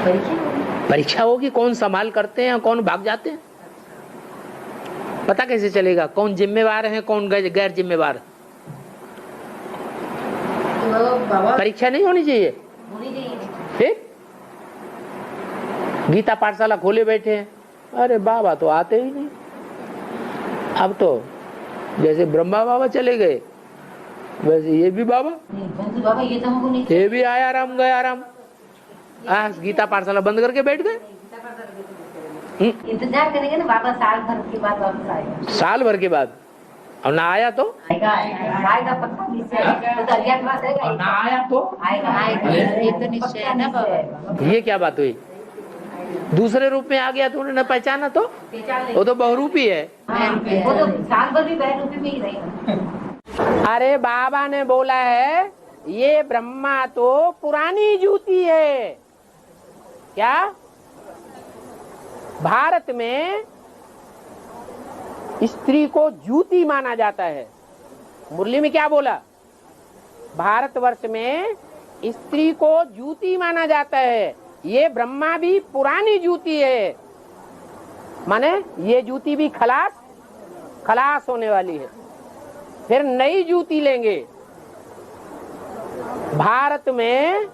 परीक्षा होगी, कौन संभाल करते हैं कौन भाग जाते हैं, पता कैसे चलेगा कौन जिम्मेवार है कौन गैर जिम्मेवार। परीक्षा नहीं होनी चाहिए। फिर गीता पाठशाला खोले बैठे हैं, अरे बाबा तो आते ही नहीं। अब तो जैसे ब्रह्मा बाबा चले गए वैसे ये भी बाबा ये भी आया राम गया राम। गीता पाठशाला बंद करके बैठ गए। इंतजार करेंगे ना बाबा, साल भर के बाद वापस आएगा। साल भर के बाद और ना आया तो आएगा पक्का निश्चय। ना आया तो आएगा ये तो निश्चय है ना बाबा। ये क्या बात हुई, दूसरे रूप में आ गया तो उन्होंने पहचाना तो वो तो बहुरूपी है। वो तो साल भर भी बहुरूपी में ही रहेगा। अरे बाबा ने बोला है ये ब्रह्मा तो पुरानी जूती है। क्या भारत में स्त्री को जूती माना जाता है। मुरली में क्या बोला, भारतवर्ष में स्त्री को जूती माना जाता है, ये ब्रह्मा भी पुरानी जूती है, माने ये जूती भी खलास होने वाली है, फिर नई जूती लेंगे। भारत में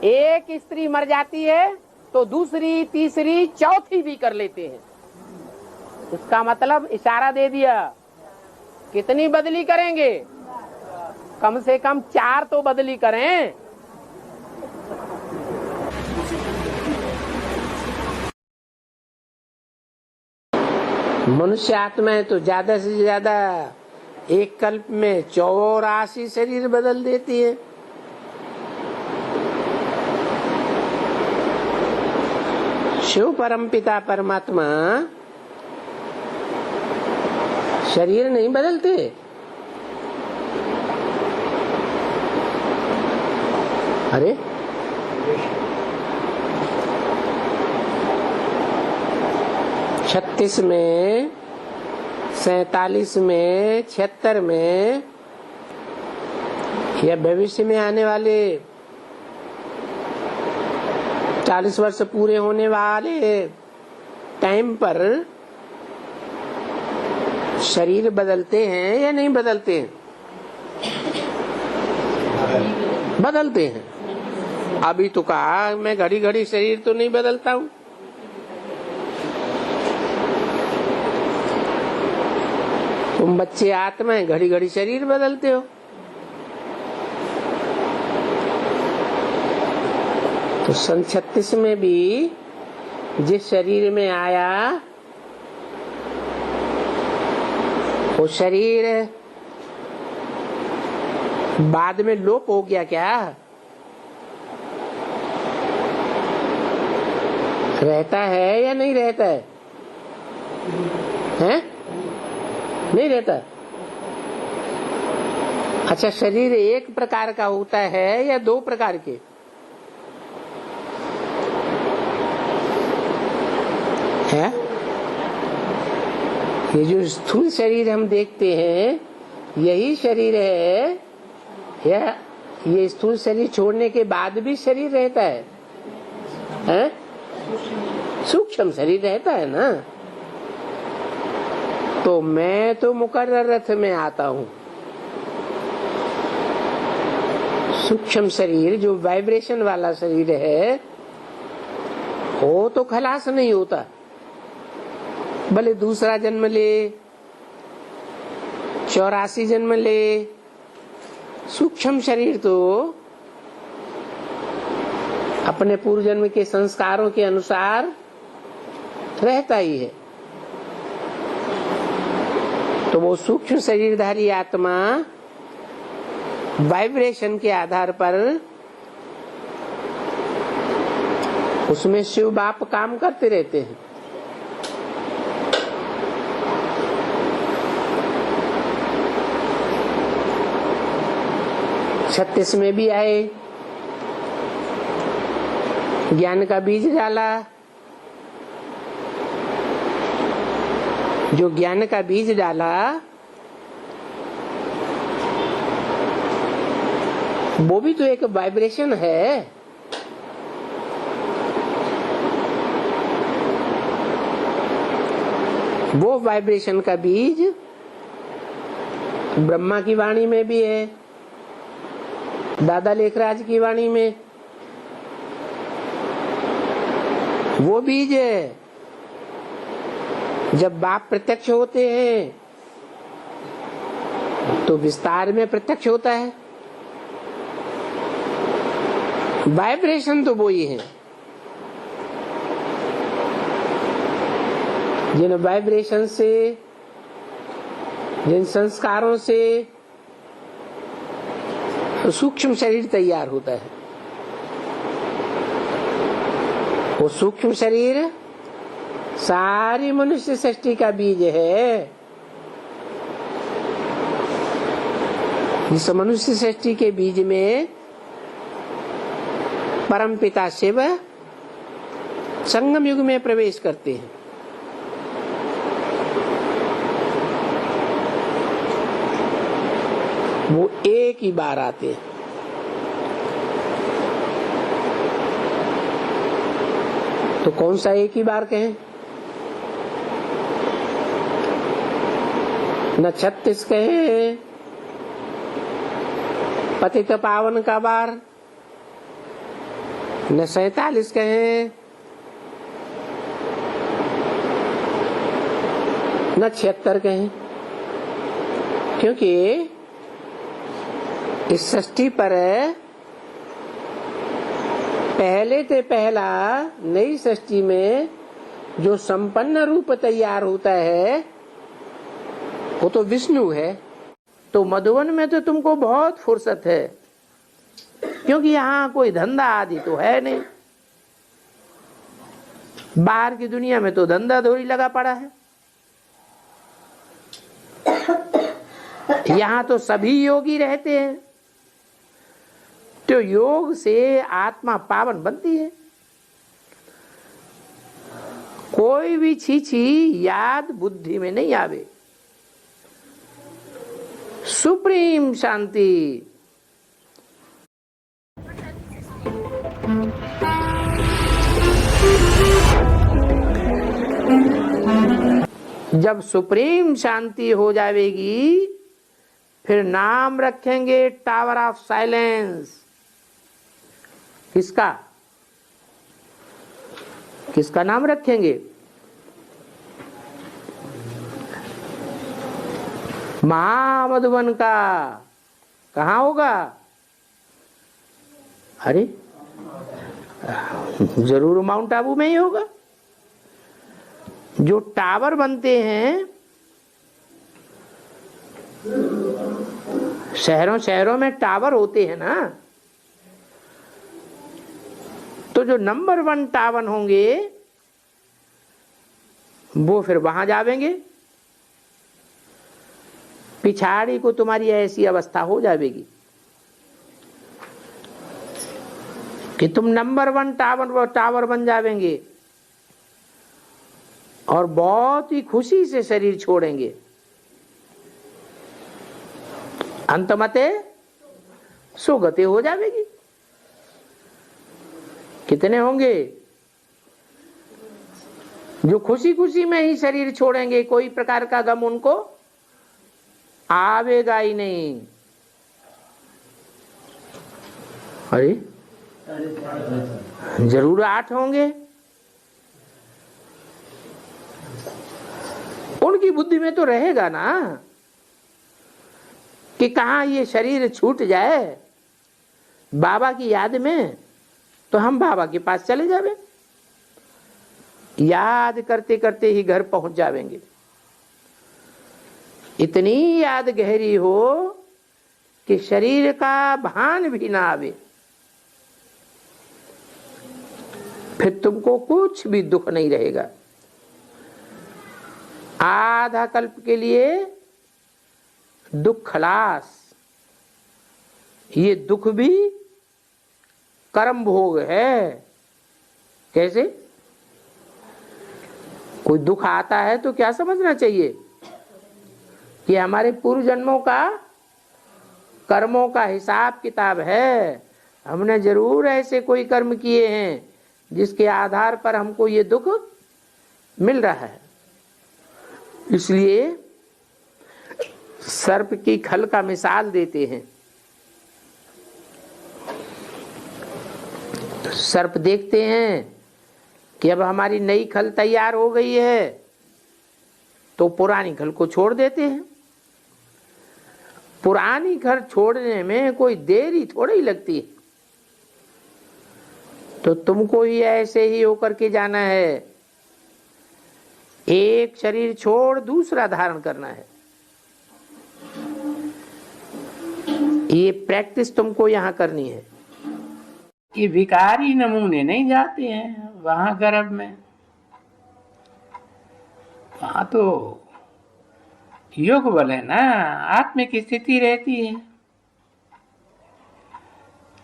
एक स्त्री मर जाती है तो दूसरी तीसरी चौथी भी कर लेते हैं। इसका मतलब इशारा दे दिया, कितनी बदली करेंगे, कम से कम 4 तो बदली करें। मनुष्य आत्माएं तो ज्यादा से ज्यादा एक कल्प में 84 शरीर बदल देती है। शिव परमपिता परमात्मा शरीर नहीं बदलते। अरे 36 में 47 में 76 में या भविष्य में आने वाले 40 वर्ष पूरे होने वाले टाइम पर शरीर बदलते हैं या नहीं बदलते हैं? बदलते हैं। अभी तो कहा मैं घड़ी घड़ी शरीर तो नहीं बदलता हूँ। तुम बच्चे आत्माएं घड़ी घड़ी शरीर बदलते हो। तो सन 36 में भी जिस शरीर में आया वो शरीर बाद में लोप हो गया क्या? रहता है या नहीं रहता है? हैं? नहीं रहता। अच्छा, शरीर एक प्रकार का होता है या 2 प्रकार के? है? ये जो स्थूल शरीर हम देखते हैं यही शरीर है या ये स्थूल शरीर छोड़ने के बाद भी शरीर रहता है? हैं? सूक्ष्म शरीर रहता है ना। तो मैं तो मुकर्रर रथ में आता हूँ। सूक्ष्म शरीर जो वाइब्रेशन वाला शरीर है वो तो खलास नहीं होता, भले दूसरा जन्म ले 84 जन्म ले, सूक्ष्म शरीर तो अपने पूर्व जन्म के संस्कारों के अनुसार रहता ही है। तो वो सूक्ष्म शरीरधारी आत्मा वाइब्रेशन के आधार पर उसमें शिव बाप काम करते रहते हैं। छत्तीस में भी आए, ज्ञान का बीज डाला। जो ज्ञान का बीज डाला वो भी तो एक वाइब्रेशन है। वो वाइब्रेशन का बीज ब्रह्मा की वाणी में भी है, दादा लेखराज की वाणी में वो बीज है। जब बाप प्रत्यक्ष होते हैं तो विस्तार में प्रत्यक्ष होता है। वाइब्रेशन तो वो ही है। जिन वाइब्रेशन से, जिन संस्कारों से सूक्ष्म शरीर तैयार होता है, वो सूक्ष्म शरीर सारी मनुष्य सृष्टि का बीज है। इस मनुष्य सृष्टि के बीज में परमपिता शिव संगम युग में प्रवेश करते हैं। वो एक ही बार आते हैं। तो कौन सा एक ही बार कहें? न 36 कहें, पतित पावन का बार, न 47 कहें, न 76 कहें, क्योंकि इस सृष्टि पर पहले से पहला नई सृष्टि में जो संपन्न रूप तैयार होता है वो तो विष्णु है। तो मधुवन में तो तुमको बहुत फुर्सत है, क्योंकि यहाँ कोई धंधा आदि तो है नहीं। बाहर की दुनिया में तो धंधा धोरी लगा पड़ा है। यहाँ तो सभी योगी रहते हैं, तो योग से आत्मा पावन बनती है। कोई भी छीछी याद बुद्धि में नहीं आवे। सुप्रीम शांति। जब सुप्रीम शांति हो जाएगी, फिर नाम रखेंगे टावर ऑफ साइलेंस। किसका? किसका नाम रखेंगे? महामधुवन का। कहाँ होगा? अरे जरूर माउंट आबू में ही होगा। जो टावर बनते हैं शहरों शहरों में, टावर होते हैं ना, तो जो नंबर 1 टावर होंगे वो फिर वहां जावेंगे। पिछाड़ी को तुम्हारी ऐसी अवस्था हो जाएगी कि तुम नंबर 1 टावर बन जावेंगे और बहुत ही खुशी से शरीर छोड़ेंगे। अंतमते सुगति हो जाएगी। कितने होंगे जो खुशी खुशी में ही शरीर छोड़ेंगे? कोई प्रकार का गम उनको आवेगा ही नहीं। अरे जरूर 8 होंगे। उनकी बुद्धि में तो रहेगा ना कि कहाँ ये शरीर छूट जाए बाबा की याद में, तो हम बाबा के पास चले जावे। याद करते करते ही घर पहुंच जावेंगे। इतनी याद गहरी हो कि शरीर का भान भी ना आवे। फिर तुमको कुछ भी दुख नहीं रहेगा। आधा कल्प के लिए दुख खलास। ये दुख भी कर्म भोग है। कैसे? कोई दुख आता है तो क्या समझना चाहिए कि हमारे पूर्व जन्मों का कर्मों का हिसाब किताब है। हमने जरूर ऐसे कोई कर्म किए हैं जिसके आधार पर हमको ये दुख मिल रहा है। इसलिए सर्प की खल का मिसाल देते हैं। सर्प देखते हैं कि अब हमारी नई खल तैयार हो गई है, तो पुरानी खल को छोड़ देते हैं। पुरानी खल छोड़ने में कोई देरी थोड़ी ही लगती है। तो तुमको ही ऐसे ही होकर के जाना है, एक शरीर छोड़ दूसरा धारण करना है। ये प्रैक्टिस तुमको यहां करनी है। ये विकारी नमूने नहीं जाते हैं वहां गर्भ में, वहां तो योग बल है ना, आत्मिक स्थिति रहती है,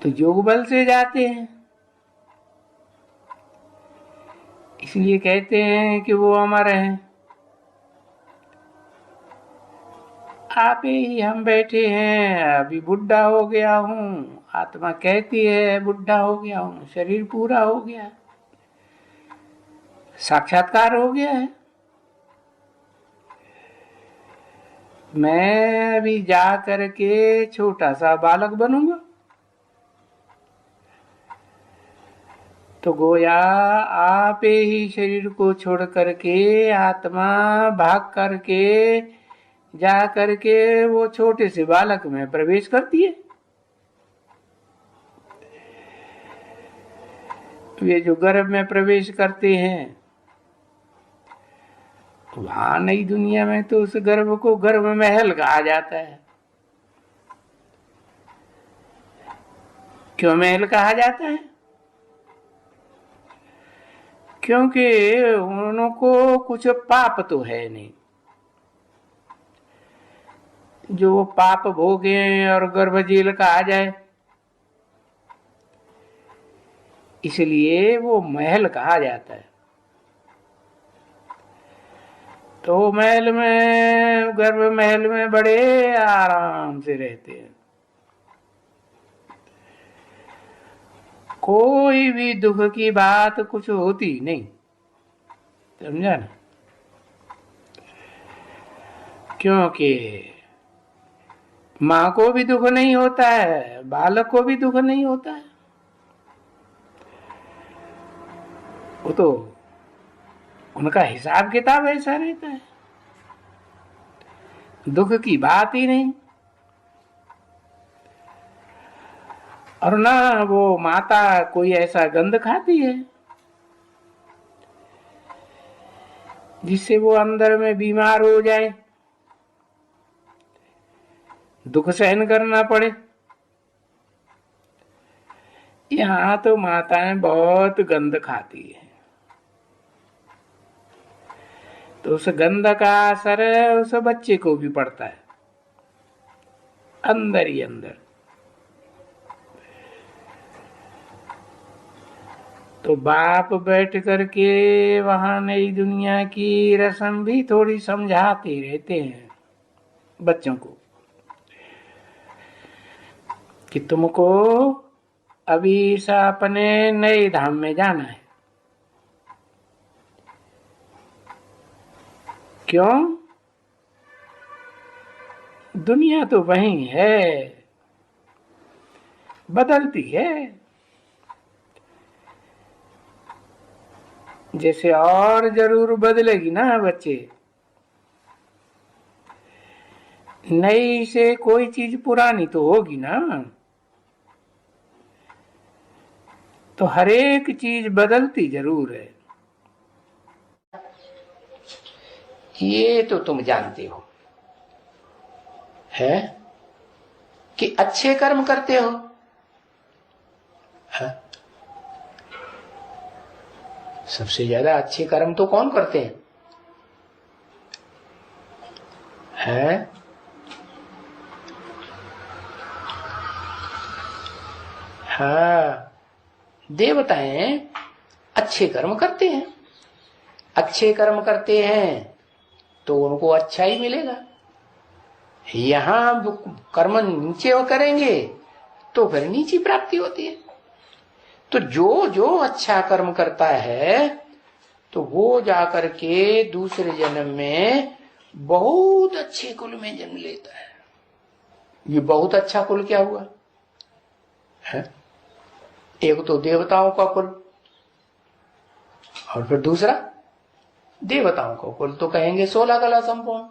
तो योग बल से जाते हैं। इसलिए कहते हैं कि वो अमर हैं। आप ही हम बैठे हैं, अभी बुढ़ा हो गया हूँ, आत्मा कहती है बुढ़ा हो गया हूँ, शरीर पूरा हो गया, साक्षात्कार हो गया है। मैं अभी जा करके छोटा सा बालक बनूंगा, तो गोया आप ही शरीर को छोड़ करके आत्मा भाग करके जा करके वो छोटे से बालक में प्रवेश करती है। वे जो गर्भ में प्रवेश करते हैं, वहां नई दुनिया में तो उस गर्भ को गर्भ महल कहा जाता है। क्यों महल कहा जाता है? क्योंकि उनको कुछ पाप तो है नहीं, जो वो पाप भोगे और गर्भ जेल कहा जाए, इसलिए वो महल कहा जाता है। तो महल में, गर्भ महल में बड़े आराम से रहते हैं, कोई भी दुख की बात कुछ होती नहीं, समझा ना? क्योंकि माँ को भी दुख नहीं होता है, बालक को भी दुख नहीं होता है, वो तो उनका हिसाब किताब ऐसा रहता है, दुख की बात ही नहीं। और ना वो माता कोई ऐसा गंध खाती है जिससे वो अंदर में बीमार हो जाए, दुख सहन करना पड़े। यहाँ तो माताएं बहुत गंध खाती है, तो उस गंध का असर उस बच्चे को भी पड़ता है अंदर ही अंदर। तो बाप बैठ करके वहां नई दुनिया की रस्म भी थोड़ी समझाते रहते हैं बच्चों को कि तुमको अभी सा अपने नए धाम में जाना है। क्यों? दुनिया तो वही है, बदलती है, जैसे और जरूर बदलेगी ना बच्चे। नई से कोई चीज पुरानी तो होगी ना, तो हर एक चीज बदलती जरूर है। ये तो तुम जानते हो है कि अच्छे कर्म करते हो है? सबसे ज्यादा अच्छे कर्म तो कौन करते हैं? है? हाँ, देवताएं अच्छे कर्म करते हैं, अच्छे कर्म करते हैं तो उनको अच्छा ही मिलेगा। यहां कर्म नीचे वो करेंगे तो फिर नीची प्राप्ति होती है। तो जो जो अच्छा कर्म करता है तो वो जाकर के दूसरे जन्म में बहुत अच्छे कुल में जन्म लेता है। ये बहुत अच्छा कुल क्या हुआ है? एक तो देवताओं का कुल और फिर दूसरा देवताओं का कुल तो कहेंगे 16 कला संपूर्ण।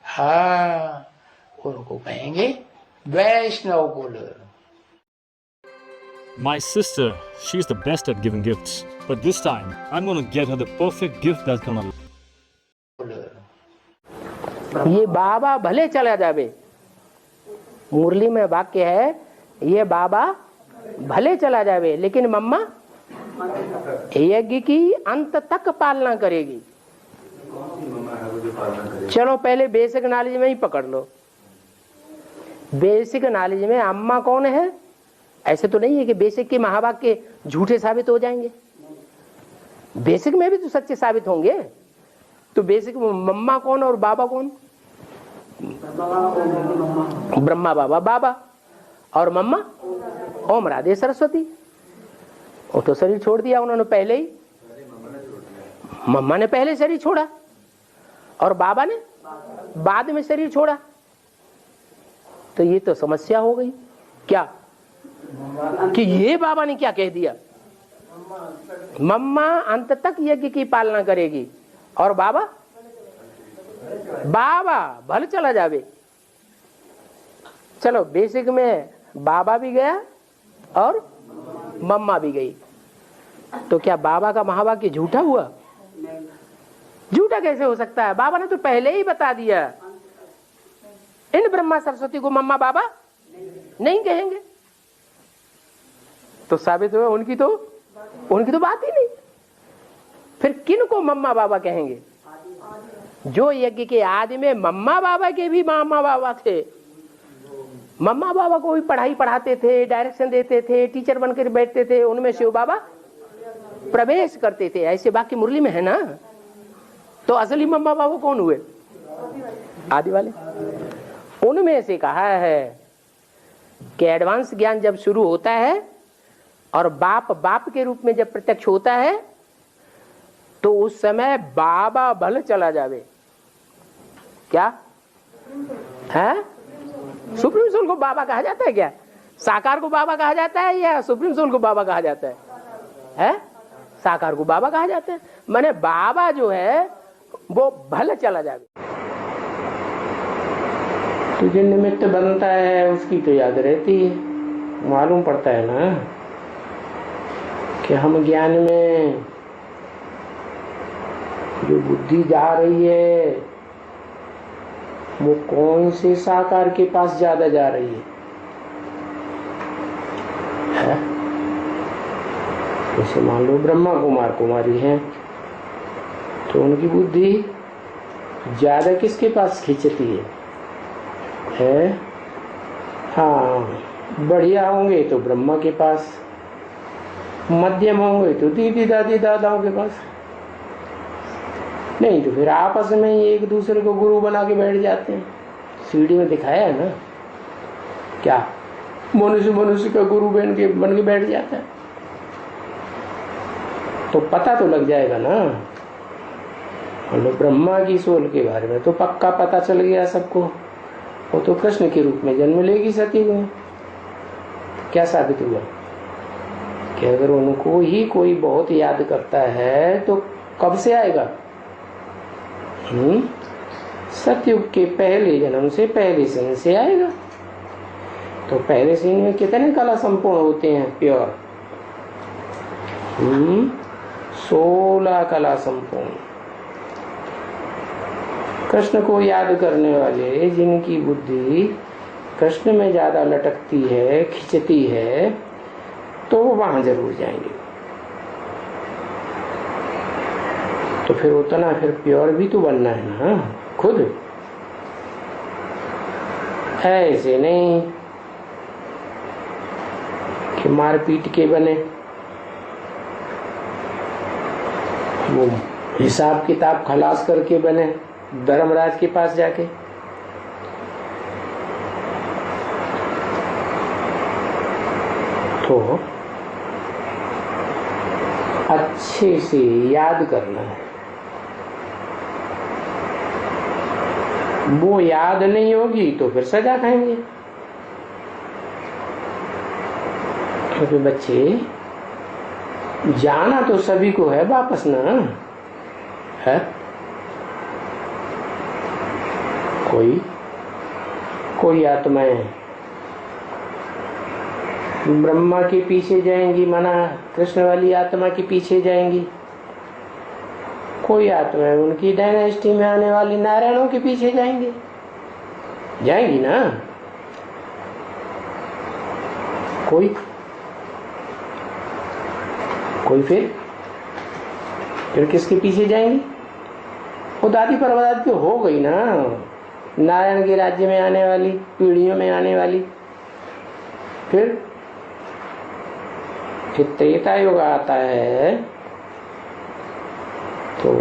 हाँ, उनको कहेंगे वैष्णव कुल। My sister, she's the best at giving gifts. But this time, I'm going to get her the perfect gift that's going to... ये बाबा भले चला जावे, मुरली में वाक्य है, ये बाबा भले चला जावे लेकिन मम्मा यज्ञ की अंत तक पालना करेगी। चलो पहले बेसिक नॉलेज में ही पकड़ लो। बेसिक नॉलेज में अम्मा कौन है? ऐसे तो नहीं है कि बेसिक के महावाक्य झूठे साबित हो जाएंगे, बेसिक में भी तो सच्चे साबित होंगे। तो बेसिक में मम्मा कौन और बाबा कौन? ब्रह्मा बाबा बाबा और मम्मा ओम राधे सरस्वती। वो तो शरीर छोड़ दिया उन्होंने पहले ही, मम्मा ने पहले शरीर छोड़ा और बाबा ने बाद में शरीर छोड़ा। तो ये तो समस्या हो गई क्या कि ये बाबा ने क्या कह दिया, मम्मा अंत तक यज्ञ की पालना करेगी और बाबा भले चला जावे। चलो बेसिक में बाबा भी गया और मम्मा भी गई, तो क्या बाबा का महावाक्य झूठा हुआ? झूठा कैसे हो सकता है? बाबा ने तो पहले ही बता दिया, इन ब्रह्मा सरस्वती को मम्मा बाबा नहीं कहेंगे। तो साबित हुआ उनकी तो बात ही नहीं। फिर किन को मम्मा बाबा कहेंगे? जो यज्ञ के आदि में मम्मा बाबा के भी मामा बाबा थे, मम्मा बाबा को भी पढ़ाई पढ़ाते थे, डायरेक्शन देते थे, टीचर बनकर बैठते थे, उनमें शिव बाबा प्रवेश करते थे। ऐसे बाकी मुरली में है ना। तो असली मम्मा बाबा कौन हुए? आदि वाले। उनमें से कहा है कि एडवांस ज्ञान जब शुरू होता है और बाप के रूप में जब प्रत्यक्ष होता है तो उस समय बाबा भले चला जावे। क्या है? सुप्रीम सोल को बाबा कहा जाता है क्या? साकार को बाबा कहा जाता है या सुप्रीम सोल को बाबा कहा जाता है? साकार को बाबा कहा जाता है। माने बाबा जो है वो भले चला जावे। तो जो निमित्त बनता है उसकी तो याद रहती है, मालूम पड़ता है ना कि हम ज्ञान में जो बुद्धि जा रही है वो कौन से साकार के पास ज्यादा जा रही है? जैसे मान लो ब्रह्मा कुमार कुमारी हैं तो उनकी बुद्धि ज्यादा किसके पास खींचती है? हाँ, बढ़िया होंगे तो ब्रह्मा के पास, मध्यम होंगे तो दीदी दादी दादाओं के पास, नहीं तो फिर आपस में ही एक दूसरे को गुरु बना के बैठ जाते हैं। सीढ़ी में दिखाया है ना क्या, मनुष्य का गुरु बन के बैठ जाता है। तो पता तो लग जाएगा ना। ब्रह्मा की सोल के बारे में तो पक्का पता चल गया सबको, वो तो कृष्ण के रूप में जन्म लेगी सती में। क्या साबित हुआ कि अगर उनको ही कोई बहुत याद करता है तो कब से आएगा? सतयुग के पहले जन्म से, पहले sin से आएगा। तो पहले sin में कितने कला संपूर्ण होते हैं? प्योर 16 कला संपूर्ण। कृष्ण को याद करने वाले जिनकी बुद्धि कृष्ण में ज्यादा लटकती है, खिंचती है, तो वो वहां जरूर जाएंगे। तो फिर उतना फिर प्योर भी तो बनना है ना खुद, ऐसे नहीं कि मार पीट के बने। वो हिसाब किताब खलास करके बने धर्मराज के पास जाके। तो अच्छे से याद करना है, वो याद नहीं होगी तो फिर सजा खाएंगे। क्योंकि बच्चे जाना तो सभी को है वापस ना है। कोई आत्माएं ब्रह्मा के पीछे जाएंगी, माना कृष्ण वाली आत्मा के पीछे जाएंगी। कोई आत्माएं उनकी डायनेस्टी में आने वाली नारायणों के पीछे जाएंगी ना। कोई फिर किसके पीछे जाएंगी? वो दादी परदादी तो हो गई ना, नारायण के राज्य में आने वाली, पीढ़ियों में आने वाली। फिर त्रेता युग आता है तो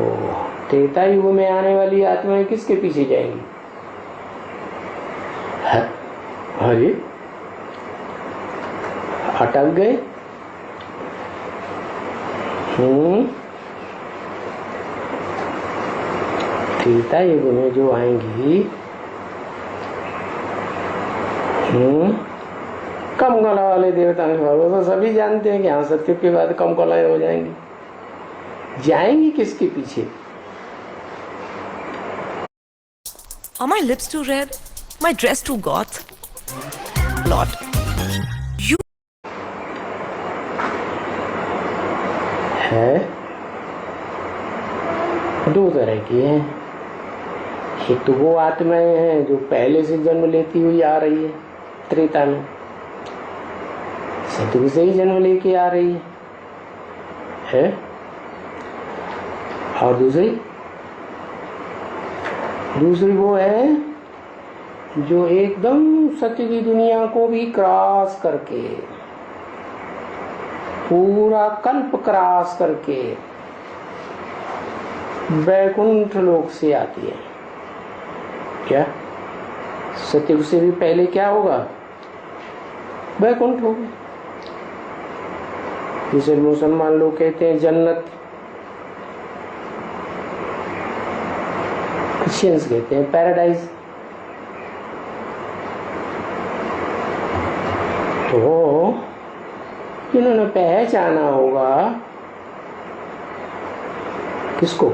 त्रेता युग में आने वाली आत्माएं किसके पीछे जाएंगी? अरे अटक गए। त्रेता युग में जो आएंगी कम कला वाले देवता तो सभी जानते हैं कि हाँ सत्युग के बाद कम कलाएं हो जाएंगी किसके पीछे? Are my lips too red? My dress too goth? Lord, you है दो तरह की हैं। एक तो वो आत्माएं हैं जो पहले से जन्म लेती हुई आ रही है त्रेता में, सतयुग से ही जन्म लेके आ रही है। और दूसरी वो है जो एकदम सत्य की दुनिया को भी क्रॉस करके, पूरा कल्प क्रॉस करके वैकुंठ लोक से आती है। क्या सत्युग से भी पहले क्या होगा? वैकुंठ होगा, जिसे मुसलमान लोग कहते हैं जन्नत, क्रिश्चियंस कहते हैं पैराडाइज। तो इन्होंने पहचाना होगा किसको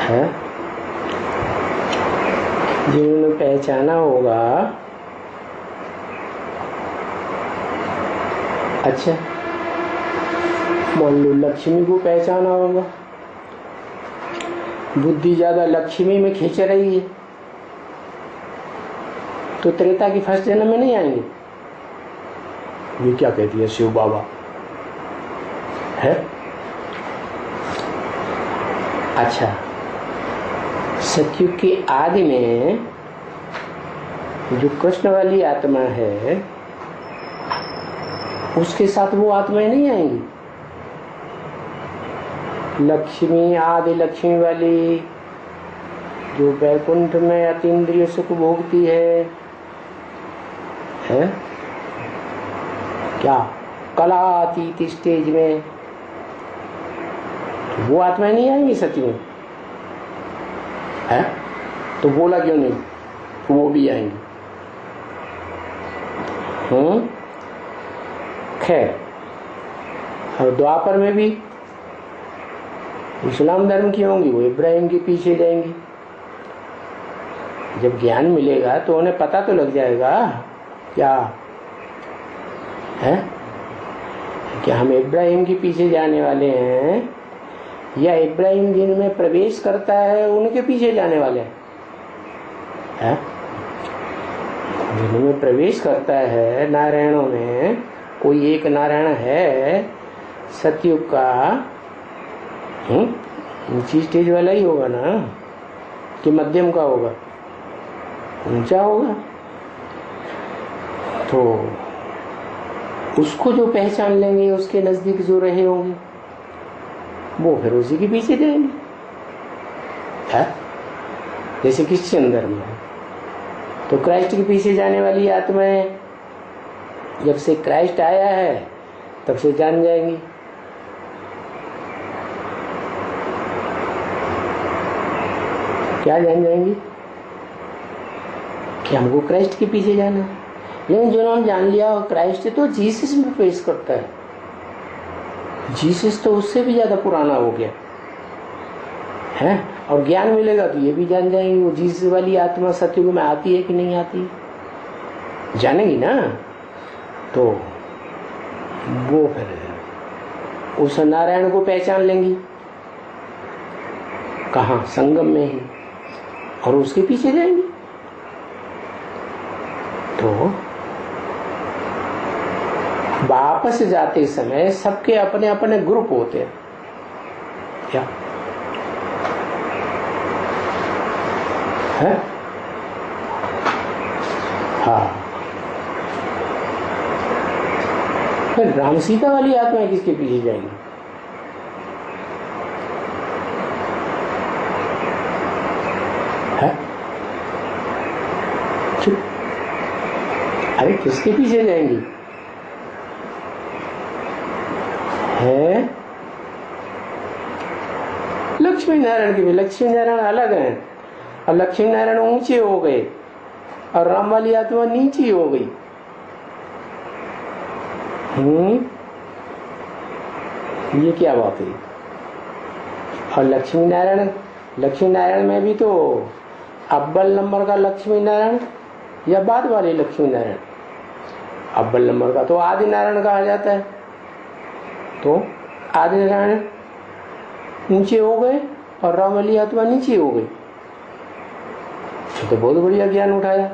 है? जिन्होंने पहचाना होगा, अच्छा मान लो लक्ष्मी को पहचाना होगा, बुद्धि ज्यादा लक्ष्मी में खींच रही है तो त्रेता की फर्स्ट जन्म में नहीं आएंगे। ये क्या कहती है शिव बाबा है? अच्छा सतयुग के आदि में जो कृष्ण वाली आत्मा है उसके साथ वो आत्माएं नहीं आएंगी। लक्ष्मी, आदि लक्ष्मी वाली जो वैकुंठ में अतीन्द्रिय सुख भोगती है क्या कलातीत स्टेज में, वो आत्माएं नहीं आएंगी सत्य में है? तो बोला क्यों नहीं? वो भी आएंगी। खैर, और द्वापर में भी इस्लाम धर्म की होंगी, वो इब्राहिम के पीछे जाएंगी। जब ज्ञान मिलेगा तो उन्हें पता तो लग जाएगा क्या है, कि हम इब्राहिम के पीछे जाने वाले हैं या इब्राहिम जिनमें प्रवेश करता है उनके पीछे जाने वाले हैं। जिनमें प्रवेश करता है नारायणों में, कोई एक नारायण है सतयुग का, ऊंची स्टेज वाला ही होगा ना कि मध्यम का होगा? ऊंचा होगा। तो उसको जो पहचान लेंगे, उसके नजदीक जो रहे होंगे, वो फिर उसी के पीछे जाएंगे है? जैसे क्रिश्चियन धर्म है तो क्राइस्ट के पीछे जाने वाली आत्माएं जब से क्राइस्ट आया है तब से जान जाएंगी। क्या जान जाएंगी कि हमको क्राइस्ट के पीछे जाना है। लेकिन जिन्होंने जान लिया क्राइस्ट तो जीसस में पेश करता है, जीसस तो उससे भी ज्यादा पुराना हो गया है। और ज्ञान मिलेगा तो ये भी जान जाएंगे वो जीसस वाली आत्मा सतयुग में आती है कि नहीं आती है, जानेंगी ना। तो वो फिर उस नारायण को पहचान लेंगी कहाँ, संगम में ही, और उसके पीछे जाएंगी। तो वापस जाते समय सबके अपने अपने ग्रुप होते हैं क्या है? हाँ, फिर राम सीता वाली आत्मा किसके पीछे जाएंगी? है? चुप, अरे किसके पीछे जाएंगी? है लक्ष्मी नारायण के भी। लक्ष्मी नारायण अलग है, और लक्ष्मी नारायण ऊंचे हो गए और राम वाली आत्मा नीचे हो गई। ये क्या बात है? और लक्ष्मी नारायण में भी तो अव्वल नंबर का लक्ष्मी नारायण या बाद वाले लक्ष्मी नारायण? अव्वल नंबर का तो आदि नारायण कहा जाता है। तो आदि नारायण ऊंचे हो गए और राम वाली आत्मा नीचे हो गई, तो बहुत बढ़िया ज्ञान उठाया।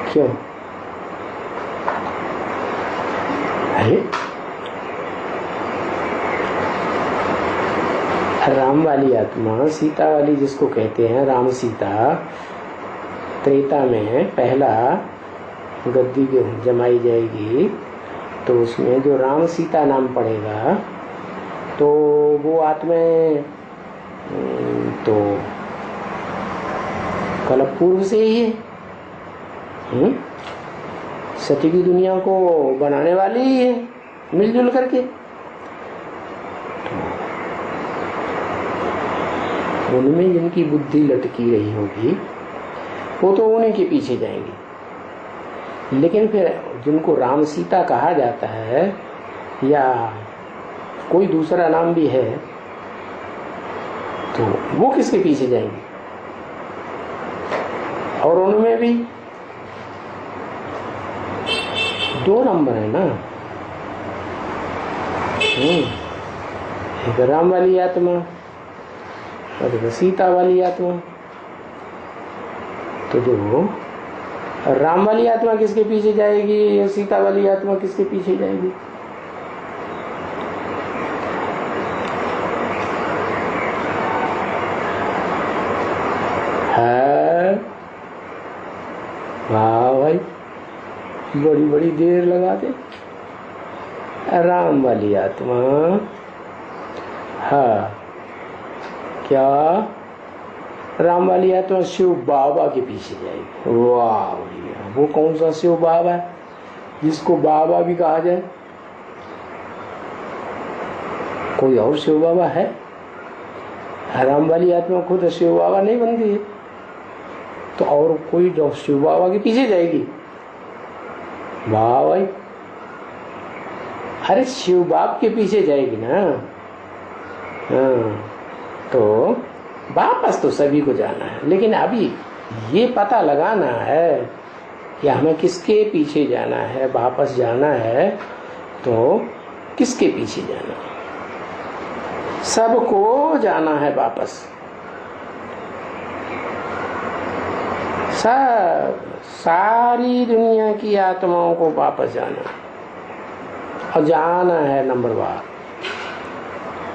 क्यों? अरे राम वाली आत्मा, सीता वाली जिसको कहते हैं, राम सीता, त्रेता में पहला गद्दी जमाई जाएगी तो उसमें जो राम सीता नाम पड़ेगा तो वो आत्माएं तो कल्प पूर्व से ही है, सती की दुनिया को बनाने वाली ही है मिलजुल करके। उनमें जिनकी बुद्धि लटकी रही होगी वो तो उन्हीं के पीछे जाएंगे। लेकिन फिर जिनको राम सीता कहा जाता है या कोई दूसरा नाम भी है तो वो किसके पीछे जाएंगे? और उनमें भी दो नंबर है ना, एक राम वाली आत्मा और एक सीता वाली आत्मा। तो जो राम वाली आत्मा किसके पीछे जाएगी या सीता वाली आत्मा किसके पीछे जाएगी? है वाह भाई, बड़ी बड़ी देर लगाते। राम वाली आत्मा, हाँ क्या राम वाली आत्मा शिव बाबा के पीछे जाएगी। वाह भैया, वो कौन सा शिव बाबा है जिसको बाबा भी कहा जाए? कोई और शिव बाबा है? राम वाली आत्मा खुद शिव बाबा नहीं बनती है तो और कोई जो शिव बाबा के पीछे जाएगी? वाह भाई, अरे शिव बाप के पीछे जाएगी ना। हाँ, तो वापस तो सभी को जाना है, लेकिन अभी ये पता लगाना है कि हमें किसके पीछे जाना है। वापस जाना है तो किसके पीछे जाना है? सबको जाना है वापस, सब सारी दुनिया की आत्माओं को वापस जाना है। और जाना है नंबरवार,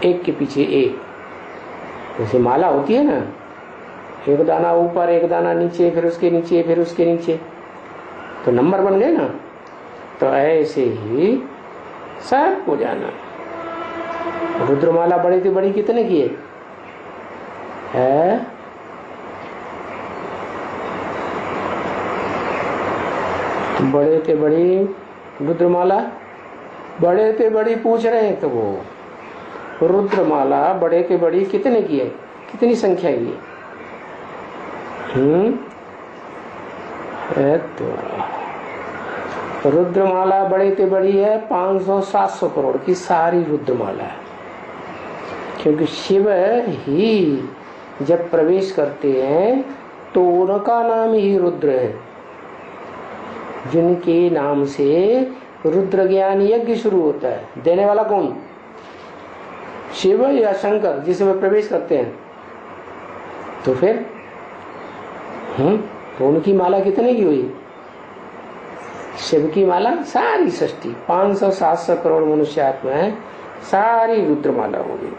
एक के पीछे एक। जैसे माला होती है ना, एक दाना ऊपर एक दाना नीचे, फिर उसके नीचे, फिर उसके नीचे, तो नंबर बन गए ना। तो ऐसे ही सबको जाना। रुद्रमाला बड़ी थी, बड़ी कितने की है? बड़े थे बड़ी रुद्रमाला, बड़े थे बड़ी पूछ रहे हैं तो वो रुद्रमाला बड़े के बड़ी कितने की है, कितनी संख्या की है? तो रुद्रमाला बड़े के बड़ी है 500-700 करोड़ की सारी रुद्रमाला है, क्योंकि शिव ही जब प्रवेश करते हैं तो उनका नाम ही रुद्र है, जिनके नाम से रुद्र ज्ञान यज्ञ शुरू होता है। देने वाला कौन? शिव या शंकर, जिसमें प्रवेश करते हैं। तो फिर तो उनकी माला कितने की हुई? शिव की माला सारी सृष्टि 500-700 करोड़ मनुष्य आत्मा है, सारी रुद्रमाला हो गई।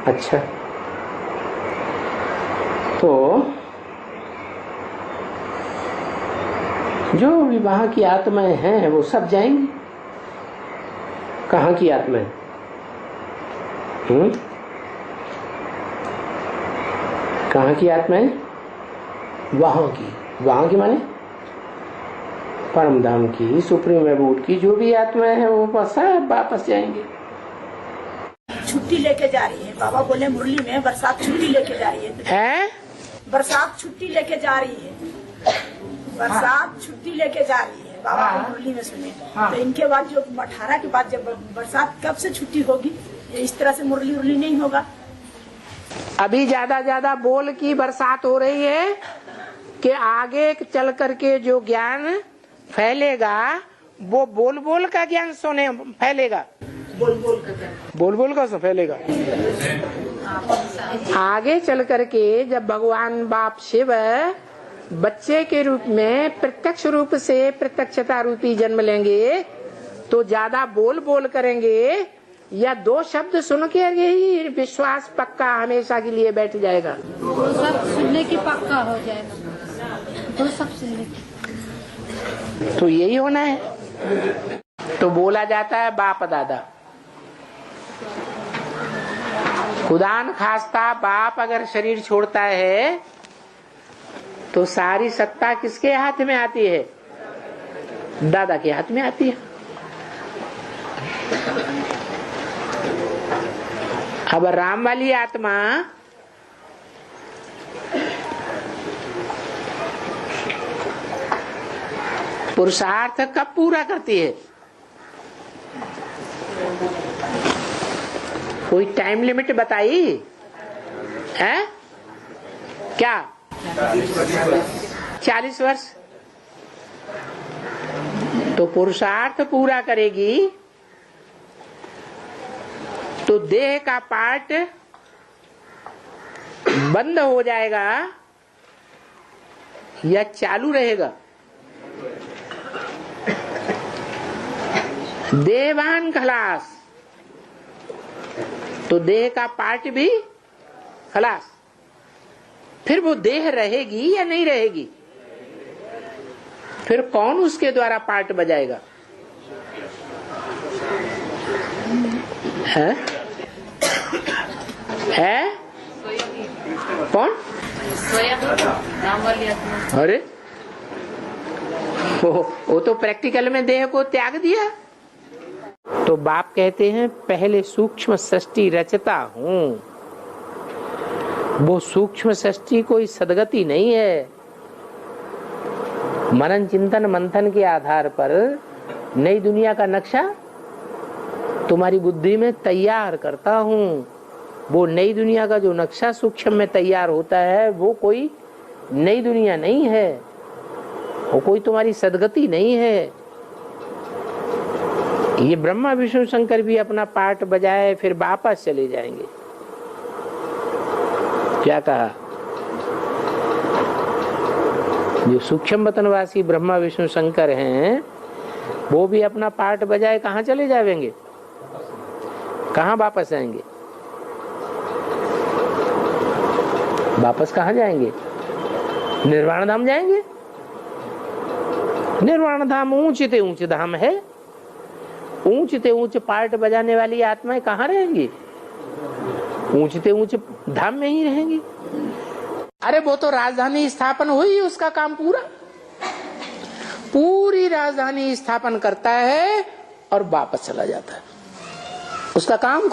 अच्छा, तो जो विवाह की आत्माएं हैं वो सब जाएंगी। कहाँ की आत्माएं? कहाँ की आत्माएं? वहां की माने परम धाम की, सुप्रीम एबोर्ड की जो भी आत्माएं हैं वो सब वापस जाएंगे। छुट्टी लेके जा रही है, बाबा बोले मुरली में बरसात छुट्टी लेके जा रही है। बरसात छुट्टी लेके जा रही है, बरसात छुट्टी लेके जा रही है, बाबा को मुरली में सुने। तो इनके बाद जो 18 के बाद जब बरसात कब से छुट्टी होगी, इस तरह से मुरली उरली नहीं होगा। अभी ज्यादा बोल की बरसात हो रही है कि आगे चल करके जो ज्ञान फैलेगा वो बोल का ज्ञान सुने फैलेगा, बोल का फैलेगा। आगे चल करके जब भगवान बाप शिव बच्चे के रूप में प्रत्यक्ष रूप से प्रत्यक्षता रूपी जन्म लेंगे तो ज्यादा बोल करेंगे या 2 शब्द सुन के ही विश्वास पक्का हमेशा के लिए बैठ जाएगा? 2 शब्द सुनने की पक्का हो जाएगा, 2 शब्द सुनने की। तो यही होना है। तो बोला जाता है बाप दादा, खुदान खास्ता बाप अगर शरीर छोड़ता है तो सारी सत्ता किसके हाथ में आती है? दादा के हाथ में आती है। अब राम वाली आत्मा पुरुषार्थ कब पूरा करती है? कोई टाइम लिमिट बताई है क्या? 40 वर्ष। तो पुरुषार्थ पूरा करेगी तो देह का पार्ट बंद हो जाएगा या चालू रहेगा? देवान खलास, तो देह का पार्ट भी खलास। फिर वो देह रहेगी या नहीं रहेगी? फिर कौन उसके द्वारा पार्ट बजाएगा? है कौन? अरे वो तो प्रैक्टिकल में देह को त्याग दिया। तो बाप कहते हैं पहले सूक्ष्म सृष्टि रचता हूं। वो सूक्ष्म सृष्टि कोई सदगति नहीं है। मनन चिंतन मंथन के आधार पर नई दुनिया का नक्शा तुम्हारी बुद्धि में तैयार करता हूं। वो नई दुनिया का जो नक्शा सूक्ष्म में तैयार होता है वो कोई नई दुनिया नहीं है, वो कोई तुम्हारी सदगति नहीं है। ये ब्रह्मा विष्णु शंकर भी अपना पार्ट बजाए फिर वापस चले जाएंगे। क्या कहा? जो सूक्ष्म वतनवासी ब्रह्मा विष्णु शंकर हैं वो भी अपना पार्ट बजाए कहाँ चले जाएंगे? कहाँ वापस आएंगे? वापस कहाँ जाएंगे? निर्वाण धाम जाएंगे। निर्वाण धाम ऊंचे ऊंच धाम है। ऊंचते ऊंच पार्ट बजाने वाली आत्माएं कहाँ रहेंगी? ऊंचते ऊंच धाम में ही रहेंगी। अरे वो तो राजधानी स्थापन हुई, उसका काम पूरी राजधानी स्थापन करता है और वापस चला जाता है, उसका काम